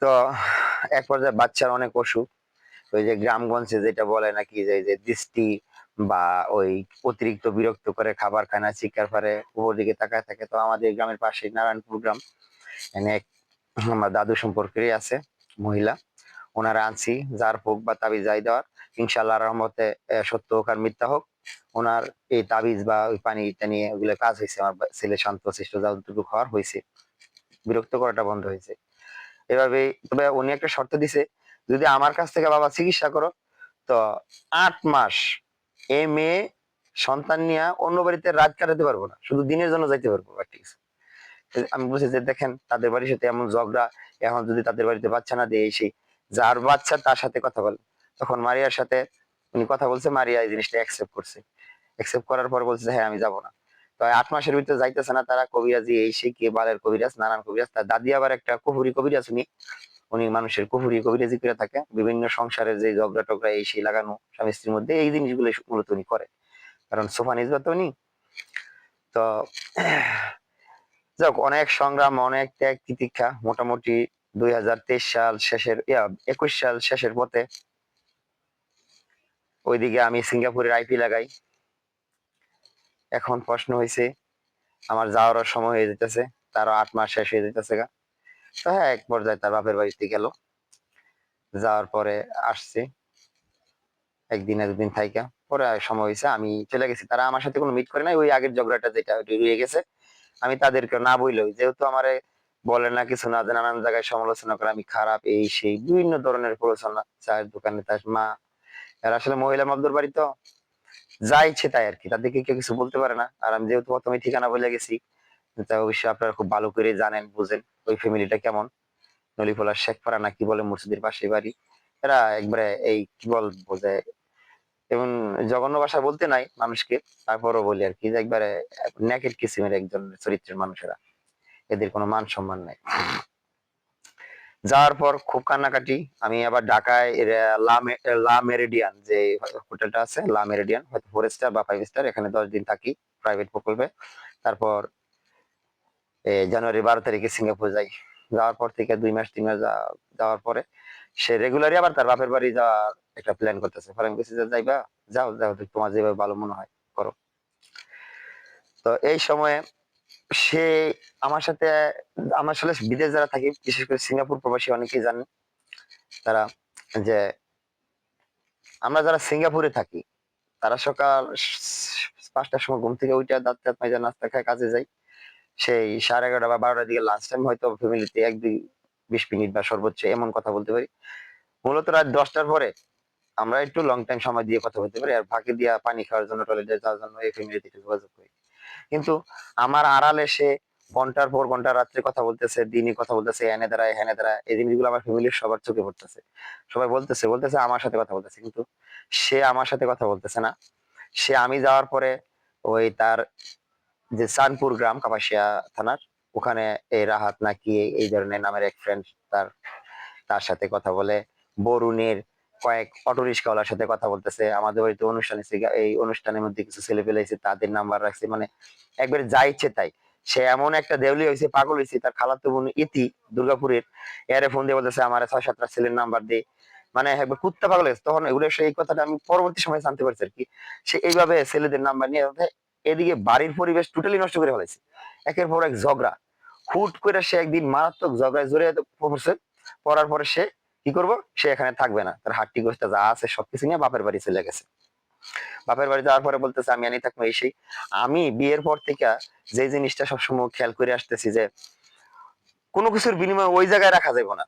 তো এক পর্যায়ে বাচ্চার অনেক অসুখ, ওই যে গ্রামগঞ্জে যেটা বলে নাকি যে যে দৃষ্টি বা ওই অতিরিক্ত বিরক্ত করে, খাবার খায় না, চিৎকার করে, উপর দিকে তাকায় থাকে। তো আমাদের গ্রামের পাশে নারায়ণপুর গ্রাম, এনে এক আমার দাদু সম্পর্কেরই আছে মহিলা, ওনারা আনছি, যার হোক বা তাবিজ যাই দেওয়ার, ইনশাআল্লাহ রহমতে সত্য হোক আর মিথ্যা হোক, ওনার এই তাবিজ বা ওই পানিটা নিয়ে ওগুলো কাজ হয়েছে। আমার ছেলে শান্ত শিষ্ট যতটুকু খাওয়ার হয়েছে, বিরক্ত করাটা বন্ধ হয়েছে এভাবে। তবে উনি একটা শর্ত দিছে, যদি আমার কাছ থেকে বাবা চিকিৎসা করো, তো 8 মাস এ মেয়ে সন্তান নিয়ে অন্য বাড়িতে রাত কাটাতে পারবো না, শুধু দিনের জন্য যাইতে পারবো। আমি বলছি যে দেখেন তাদের বাড়ির সাথে এমন ঝগড়া, এখন যদি তাদের বাড়িতে বাচ্চা না দিয়ে এসে যার বাচ্চা তার সাথে কথা বলে, তখন মারিয়ার সাথে উনি কথা বলছে, মারিয়া এই জিনিসটা অ্যাকসেপ্ট করছে। অ্যাকসেপ্ট করার পর বলছে হ্যাঁ আমি যাবো না। তো 8 মাসের ভিতরে যাইতেছে না, তারা কবিরাজি এই সে কে বালের কবিরাজ, নানান কবিরাজ, তার দাদি আবার একটা কুহুরি কবিরাজ, উনি উনি মানুষের কুহুরি কবিরাজি করে থাকে, বিভিন্ন সংসারের যে ঝগড়া টগড়া এই সেই লাগানো স্বামী স্ত্রীর মধ্যে, এই জিনিসগুলো মূলত উনি করে, কারণ সোফান ইজবা তো উনি। তো যাক, অনেক সংগ্রাম, অনেক ত্যাগ তিতিক্ষা, মোটামুটি 2023 সাল শেষের 21 সাল শেষের পথে ওইদিকে আমি সিঙ্গাপুরের আইপি লাগাই। এখন প্রশ্ন হয়েছে আমার যাওয়ার সময় হয়ে যেতেছে, তারও 8 মাস শেষ হয়ে যেতেছে গা। তো হ্যাঁ, এক পর্যায়ে তার বাপের বাড়িতে গেল, যাওয়ার পরে আসছে একদিন একদিন থাইকা, পরে আর সময় হয়েছে আমি চলে গেছি। তারা আমার সাথে কোনো মিট করে নাই, ওই আগের ঝগড়াটা যেটা রয়ে গেছে, আমি তাদেরকে না বললেও, যেহেতু আমারে বলে না কিছু না, নানান জায়গায় সমালোচনা করে আমি খারাপ এই সেই বিভিন্ন ধরনের প্রলোচনা, চায়ের দোকানে তার মা, এরা আসলে মহিলা মাবদুর বাড়ি, তো যা ইচ্ছে তাই আর কি, তাদেরকে কেউ কিছু বলতে পারে না। আর আমি যেহেতু প্রথমে ঠিকানা বলে গেছি, তা অবশ্যই আপনারা খুব ভালো করে জানেন বুঝেন ওই ফ্যামিলিটা কেমন। নলিফোলার শেখপাড়া না কি বলে, মসজিদের পাশে বাড়ি। এরা একবারে এই কি বলবো যে, এবং জঘন্য ভাষা বলতে নাই মানুষকে, তারপরও বলি আর কি, যে একবারে নেকেট কিসিমের একজন চরিত্রের মানুষেরা, এদের কোনো মান সম্মান নাই। যাওয়ার পর খুব কান্নাকাটি। আমি আবার ঢাকায় লা মেরিডিয়ান যে হোটেলটা আছে, লা মেরিডিয়ান, হয়তো 4 স্টার বা 5 স্টার, এখানে 10 দিন থাকি প্রাইভেট প্রকল্পে। তারপর জানুয়ারি 12 তারিখে সিঙ্গাপুর যাই। যাওয়ার পর থেকে 2 মাস 3 মাস যাওয়ার পরে সে রেগুলারই আবার তার বাপের বাড়ি যাওয়ার একটা প্ল্যান করতেছে। পরে আমি বলছি যে যাইবা, যাও যাও, তোমার যেভাবে ভালো মনে হয় করো। তো এই সময়ে সে আমার সাথে, আমার আসলে বিদেশ যারা থাকি, বিশেষ করে সিঙ্গাপুর প্রবাসী অনেকেই জানেন তারা, যে আমরা যারা সিঙ্গাপুরে থাকি, তারা সকাল 5টার সময় ঘুম থেকে উঠে দাঁত টাত মাজা নাস্তা খায় কাজে যাই, সেই 11:30 বা 12টার দিকে লাঞ্চ টাইম, হয়তো ফ্যামিলিতে 1-2-20 মিনিট বা সর্বোচ্চ এমন কথা বলতে পারি। মূলত রাত 10টার পরে আমরা একটু লং টাইম সময় দিয়ে কথা বলতে পারি, আর ফাঁকি দিয়া পানি খাওয়ার জন্য, টয়লেটে যাওয়ার জন্য এই ফ্যামিলিতে একটু যোগাযোগ করি। কিন্তু আমার আড়ালে সে ঘন্টার পর ঘন্টা রাত্রে কথা বলতেছে, দিনে কথা বলতেছে, এনে দাঁড়ায় হেনে দাঁড়ায়, এই জিনিসগুলো আমার ফ্যামিলির সবার চোখে পড়তেছে। সবাই বলতেছে বলতেছে আমার সাথে কথা বলতেছে, কিন্তু সে আমার সাথে কথা বলতেছে না। সে আমি যাওয়ার পরে ওই তার যে চাঁদপুর গ্রাম, কাপাসিয়া থানার ওখানে, এই রাহাত নাকি এই ধরনের নামের এক ফ্রেন্ড, তার তার সাথে কথা বলে। বরুণের কয়েক অটো রিক্সাওয়ালার সাথে কথা বলতেছে। আমাদের বাড়িতে অনুষ্ঠান এসে, এই অনুষ্ঠানের মধ্যে কিছু ছেলে পেলে এসে, তাদের নাম্বার রাখছে, মানে একবারে যা ইচ্ছে তাই। সে এমন একটা দেউলি হয়েছে, পাগল হয়েছে, তার খালাতো বোন ইতি দুর্গাপুরের, এরে ফোন দিয়ে বলতেছে আমার 6-7টা ছেলের নাম্বার দে, মানে একবার কুত্তা পাগল হয়েছে। তখন এগুলো সেই কথাটা আমি পরবর্তী সময় জানতে পারছি আর কি। সে এইভাবে ছেলেদের নাম্বার নিয়ে এদিকে বাড়ির পরিবেশ টোটালি নষ্ট করে ফেলেছে, একের পর এক ঝগড়া। হুট করে সে একদিন মারাত্মক ঝগড়ায় জড়িয়ে পড়ছে। পড়ার পরে সে কি করবো, সে এখানে থাকবে না, তার হাড্ডি গোস্তা যা আছে সবকিছু নিয়ে বাপের বাড়ি চলে গেছে। বাপের বাড়ি যাওয়ার পরে বলতেছে আমি আনি থাকবো এই সেই। আমি বিয়ের পর থেকে যে জিনিসটা সবসময় খেয়াল করে আসতেছি, যে কোনো কিছুর বিনিময়ে ওই জায়গায় রাখা যাবে না।